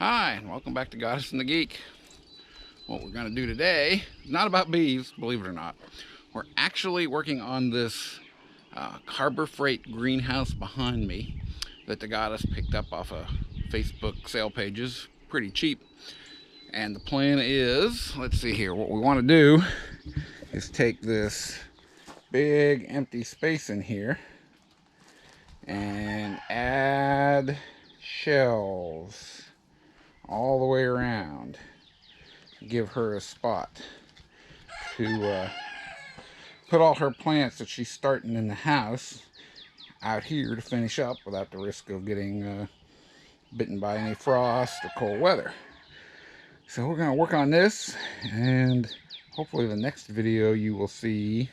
Hi, and welcome back to Goddess and the Geek. What we're going to do today is not about bees, believe it or not. We're actually working on this Harbor Freight greenhouse behind me that the Goddess picked up off of Facebook sale pages, pretty cheap. And the plan is, let's see here, what we want to do is take this big empty space in here and add shelves all the way around. Give her a spot to put all her plants that she's starting in the house out here to finish up without the risk of getting bitten by any frost or cold weather. So we're going to work on this, and hopefully the next video you will see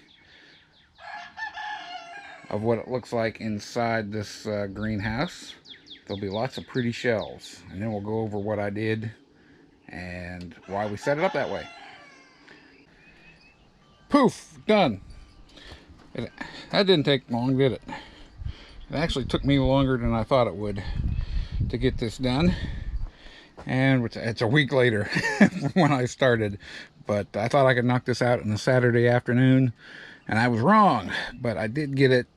of what it looks like inside this greenhouse. There'll be lots of pretty shelves, and then we'll go over what I did and why we set it up that way. Poof, done. That didn't take long, did it? It actually took me longer than I thought it would to get this done, and it's a week later from when I started, but I thought I could knock this out in a Saturday afternoon, and I was wrong. But I did get it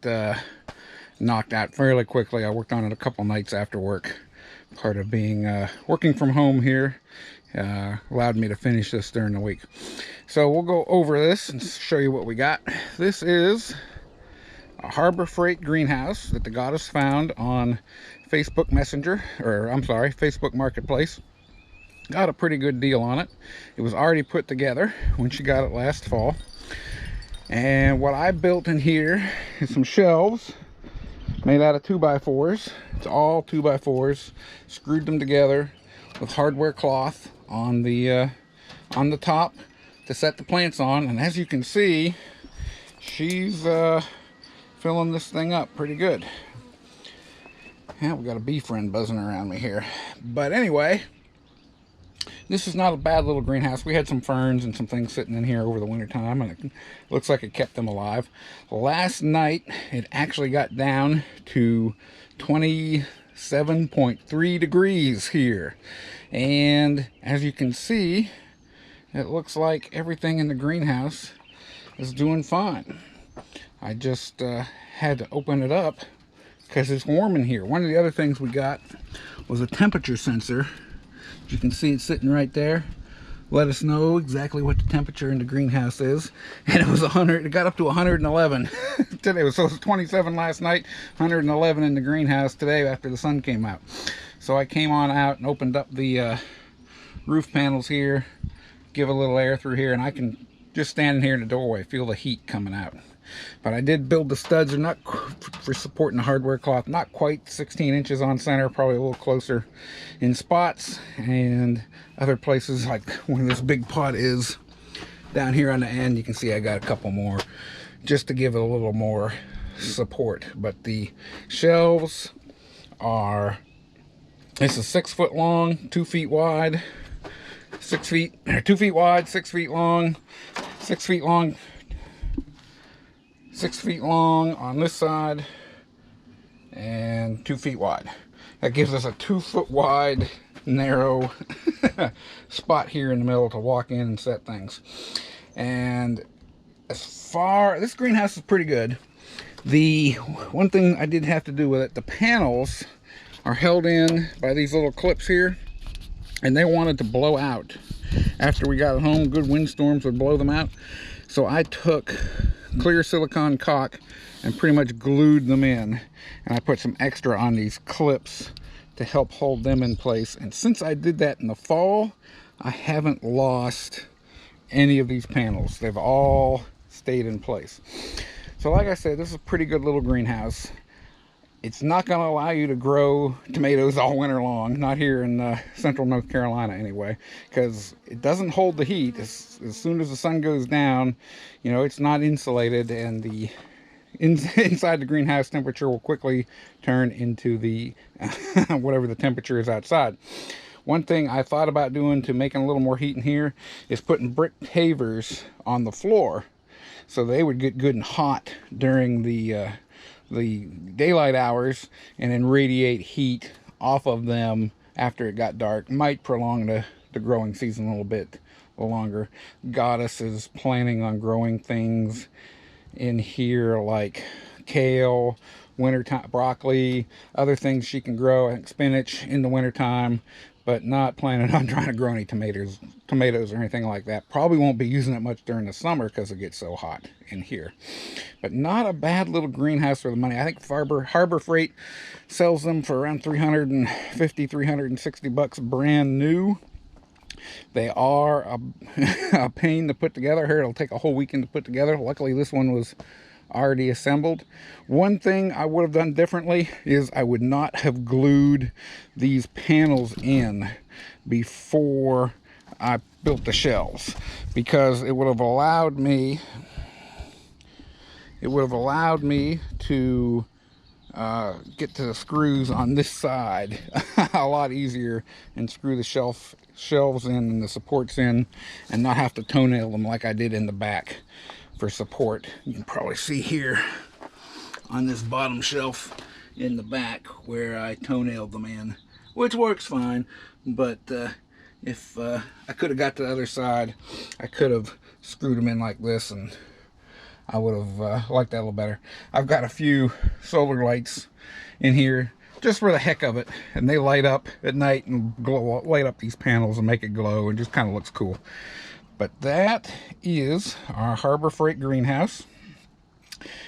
knocked out fairly quickly. I worked on it a couple nights after work. Part of being working from home here allowed me to finish this during the week. So we'll go over this and show you what we got. This is a Harbor Freight greenhouse that the Goddess found on Facebook Messenger, or I'm sorry, Facebook Marketplace. Got a pretty good deal on it. It was already put together when she got it last fall. And what I built in here is some shelves made out of 2x4s. It's all 2x4s. Screwed them together with hardware cloth on the top to set the plants on. And as you can see, she's filling this thing up pretty good. Yeah, we got a bee friend buzzing around me here. But anyway, this is not a bad little greenhouse. We had some ferns and some things sitting in here over the winter time, and it looks like it kept them alive. Last night, it actually got down to 27.3 degrees here. And as you can see, it looks like everything in the greenhouse is doing fine. I just had to open it up because it's warm in here. One of the other things we got was a temperature sensor. You can see it sitting right there. Let us know exactly what the temperature in the greenhouse is. And it was 100. It got up to 111 today. So it was 27 last night, 111 in the greenhouse today after the sun came out. So I came on out and opened up the roof panels here, give a little air through here, and I can just stand here in the doorway, feel the heat coming out. But I did build the studs. They're not for supporting the hardware cloth, not quite 16 inches on center, probably a little closer in spots, and other places like where this big pot is down here on the end. You can see I got a couple more just to give it a little more support. But the shelves are, this is 6 foot long, 2 feet wide, 6 feet, or 2 feet wide, 6 feet long, 6 feet long, 6 feet long on this side, and 2 feet wide. That gives us a 2 foot wide, narrow spot here in the middle to walk in and set things. And this greenhouse is pretty good. The one thing I did have to do with it, the panels are held in by these little clips here, and they wanted to blow out. After we got home, good windstorms would blow them out. So I took clear silicone caulk and pretty much glued them in, and I put some extra on these clips to help hold them in place. And since I did that in the fall, I haven't lost any of these panels. They've all stayed in place. So like I said, this is a pretty good little greenhouse. It's not going to allow you to grow tomatoes all winter long, not here in central North Carolina anyway, because it doesn't hold the heat. As soon as the sun goes down, you know, it's not insulated, and the inside the greenhouse temperature will quickly turn into the whatever the temperature is outside. One thing I thought about doing to making a little more heat in here is putting brick pavers on the floor so they would get good and hot during the daylight hours and then radiate heat off of them after it got dark. Might prolong the growing season a little bit longer. Goddess is planning on growing things in here like kale, wintertime broccoli, other things she can grow, I think spinach in the wintertime, but not planning on trying to grow any tomatoes or anything like that. Probably won't be using it much during the summer because it gets so hot in here. But not a bad little greenhouse for the money. I think Harbor Freight sells them for around $350, $360 brand new. They are a pain to put together. Here, it'll take a whole weekend to put together. Luckily, this one was already assembled. One thing I would have done differently is I would not have glued these panels in before I built the shelves, because it would have allowed me to get to the screws on this side a lot easier and screw the shelves in and the supports in and not have to toenail them like I did in the back for support. You can probably see here on this bottom shelf in the back where I toenailed them in, which works fine, but if I could have got to the other side, I could have screwed them in like this, and I would have liked that a little better. I've got a few solar lights in here just for the heck of it, and they light up at night and light up these panels and make it glow, and just kind of looks cool. But that is our Harbor Freight greenhouse.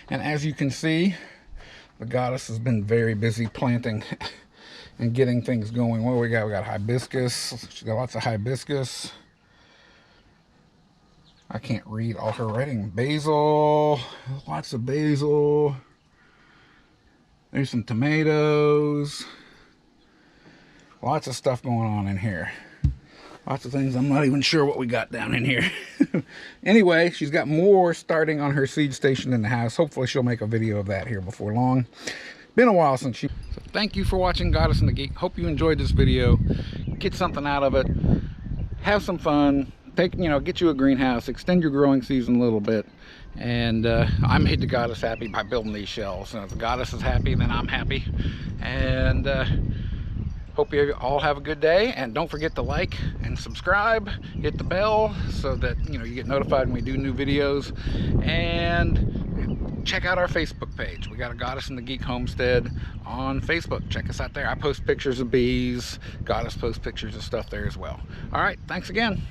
And as you can see, the Goddess has been very busy planting and getting things going. What do we got? We got hibiscus. She's got lots of hibiscus. I can't read all her writing. Basil. Lots of basil. There's some tomatoes. Lots of stuff going on in here. Lots of things. I'm not even sure what we got down in here. Anyway, she's got more starting on her seed station in the house. Hopefully she'll make a video of that here before long. Been a while since she... So thank you for watching Goddess and the Geek. Hope you enjoyed this video. Get something out of it. Have some fun. Get you a greenhouse. Extend your growing season a little bit. And I made the Goddess happy by building these shelves. And if the Goddess is happy, then I'm happy. And... hope you all have a good day, and don't forget to like and subscribe, hit the bell so that you get notified when we do new videos, and check out our Facebook page. We got a Goddess and the Geek Homestead on Facebook. Check us out there. I post pictures of bees. Goddess posts pictures of stuff there as well. All right, thanks again.